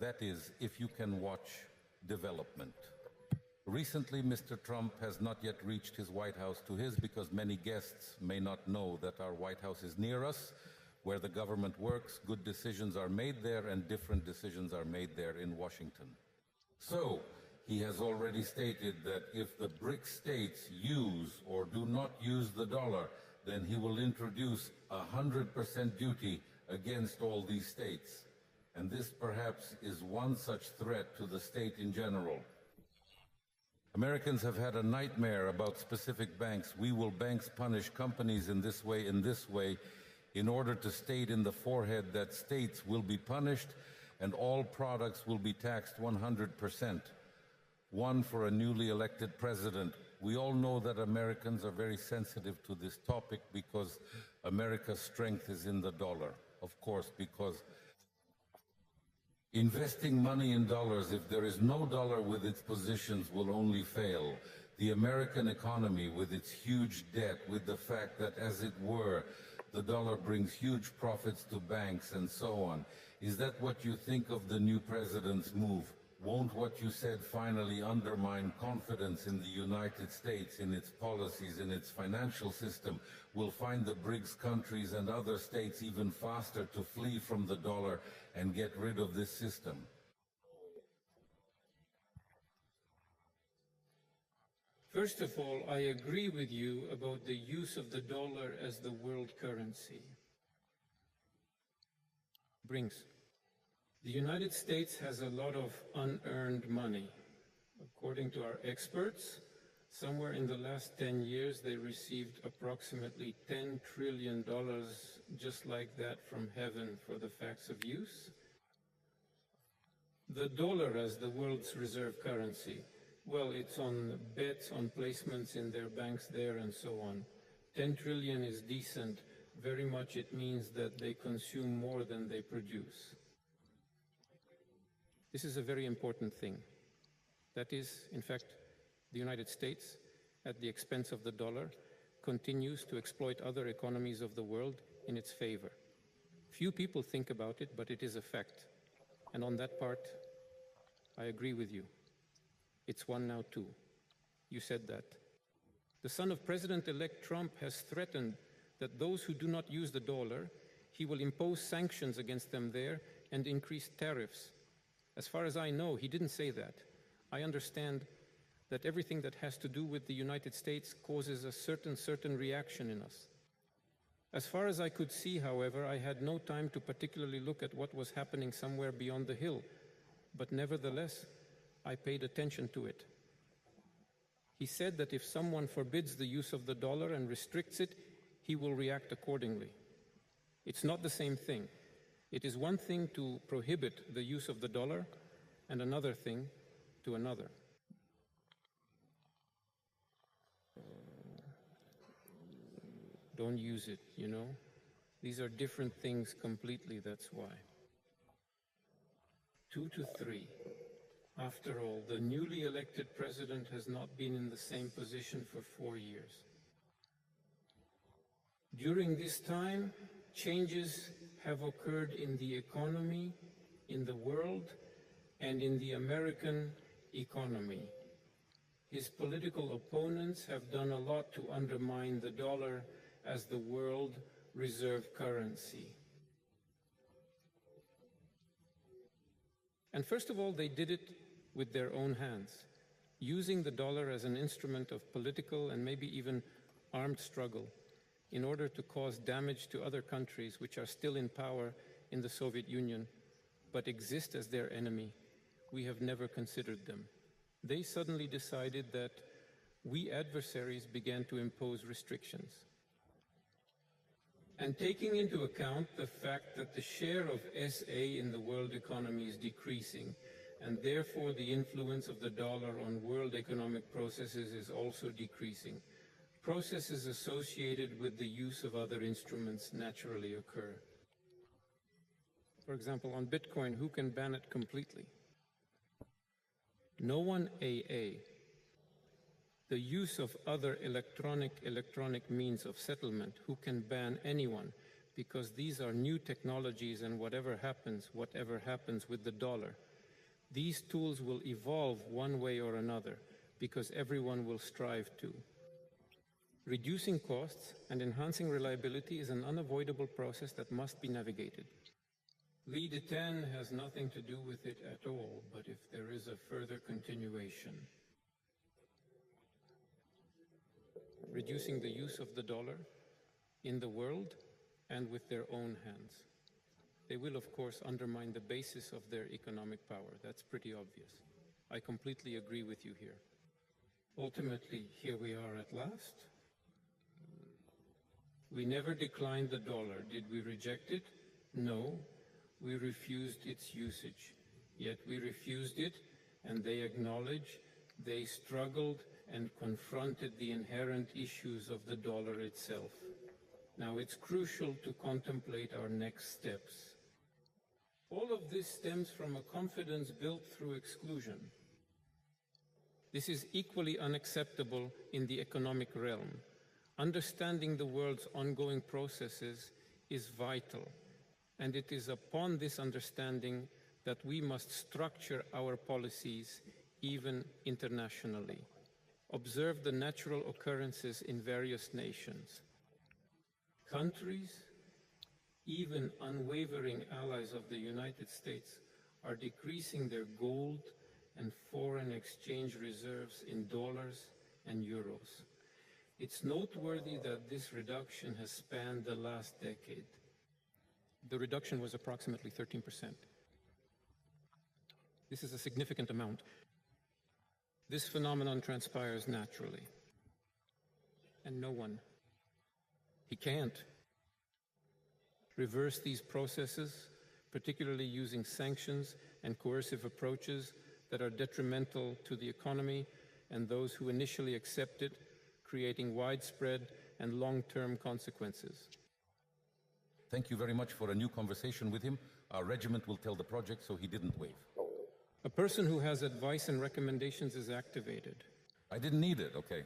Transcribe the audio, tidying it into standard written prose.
That is, if you can watch development. Recently, Mr. Trump has not yet reached his White House to his because many guests may not know that our White House is near us, where the government works, good decisions are made there, and different decisions are made there in Washington. So, he has already stated that if the BRIC states use or do not use the dollar, then he will introduce 100% duty against all these states. And this perhaps is one such threat to the state in general. Americans have had a nightmare about specific banks. We will banks punish companies in this way, in order to state in the forehead that states will be punished and all products will be taxed 100%. One for a newly elected president. We all know that Americans are very sensitive to this topic because America's strength is in the dollar, of course, because investing money in dollars, if there is no dollar with its positions, will only fail. The American economy, with its huge debt, with the fact that, as it were, the dollar brings huge profits to banks and so on. Is that what you think of the new president's move? Won't what you said finally undermine confidence in the United States, in its policies, in its financial system? Will find the BRICS countries and other states even faster to flee from the dollar and get rid of this system? First of all, I agree with you about the use of the dollar as the world currency. The United States has a lot of unearned money. According to our experts, somewhere in the last 10 years, they received approximately $10 trillion just like that from heaven for the facts of use. The dollar as the world's reserve currency, well, it's on bets, on placements in their banks there and so on. 10 trillion is decent. Very much it means that they consume more than they produce. This is a very important thing. That is, in fact, the United States, at the expense of the dollar, continues to exploit other economies of the world in its favor. Few people think about it, but it is a fact. And on that part, I agree with you. It's one now too. You said that. The son of President-elect Trump has threatened that those who do not use the dollar, he will impose sanctions against them there and increase tariffs. As far as I know, he didn't say that. I understand that everything that has to do with the United States causes a certain reaction in us. As far as I could see, however, I had no time to particularly look at what was happening somewhere beyond the hill, but nevertheless, I paid attention to it. He said that if someone forbids the use of the dollar and restricts it, he will react accordingly. It's not the same thing. It is one thing to prohibit the use of the dollar and another thing to another. Don't use it, you know? These are different things completely, that's why. 2 to 3. After all, the newly elected president has not been in the same position for 4 years. During this time, changes have occurred in the economy, in the world, and in the American economy. His political opponents have done a lot to undermine the dollar as the world reserve currency. And first of all, they did it with their own hands, using the dollar as an instrument of political and maybe even armed struggle in order to cause damage to other countries which are still in power in the Soviet Union, but exist as their enemy. We have never considered them. They suddenly decided that we adversaries began to impose restrictions. And taking into account the fact that the share of SA in the world economy is decreasing, and therefore the influence of the dollar on world economic processes is also decreasing, processes associated with the use of other instruments naturally occur. For example, on Bitcoin, who can ban it completely? No one AA. The use of other electronic means of settlement, who can ban anyone? because these are new technologies, and whatever happens with the dollar, these tools will evolve one way or another because everyone will strive to. Reducing costs and enhancing reliability is an unavoidable process that must be navigated. Lee Detain has nothing to do with it at all, but if there is a further continuation, reducing the use of the dollar in the world and with their own hands. They will, of course, undermine the basis of their economic power. That's pretty obvious. I completely agree with you here. Ultimately, here we are at last. We never declined the dollar. Did we reject it? No. We refused its usage. Yet we refused it, and they acknowledge they struggled and confronted the inherent issues of the dollar itself. Now it's crucial to contemplate our next steps. All of this stems from a confidence built through exclusion. This is equally unacceptable in the economic realm. Understanding the world's ongoing processes is vital, and it is upon this understanding that we must structure our policies, even internationally. Observe the natural occurrences in various nations. Countries, even unwavering allies of the United States, are decreasing their gold and foreign exchange reserves in dollars and euros. It's noteworthy that this reduction has spanned the last decade. The reduction was approximately 13%. This is a significant amount. This phenomenon transpires naturally. And no one, he can't reverse these processes, particularly using sanctions and coercive approaches that are detrimental to the economy and those who initially accept it, creating widespread and long-term consequences. Thank you very much for a new conversation with him. Our regiment will tell the project so he didn't wave. A person who has advice and recommendations is activated. I didn't need it, okay?